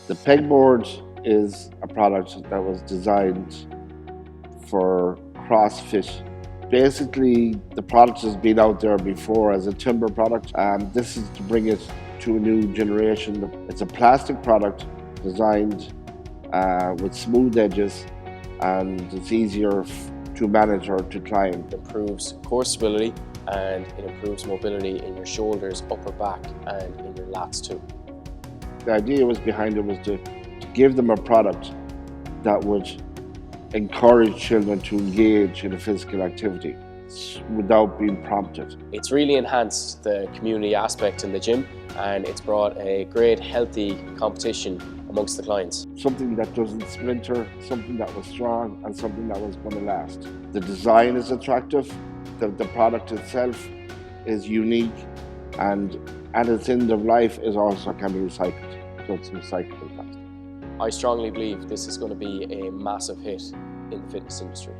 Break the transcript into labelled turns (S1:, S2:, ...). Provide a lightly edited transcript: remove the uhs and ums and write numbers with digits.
S1: The pegboard is a product that was designed for CrossFit. Basically, the product has been out there before as a timber product, and this is to bring it to a new generation. It's a plastic product designed with smooth edges, and it's easier to manage or to climb.
S2: It improves core stability and it improves mobility in your shoulders, upper back and in your lats too.
S1: The idea behind it was to give them a product that would encourage children to engage in a physical activity without being prompted.
S2: It's really enhanced the community aspect in the gym, and it's brought a great healthy competition amongst the clients.
S1: Something that doesn't splinter, something that was strong and something that was going to last. The design is attractive, the product itself is unique, and at its end of life is also can be recycled, so it's recyclable plastic.
S2: I strongly believe this is going to be a massive hit in the fitness industry.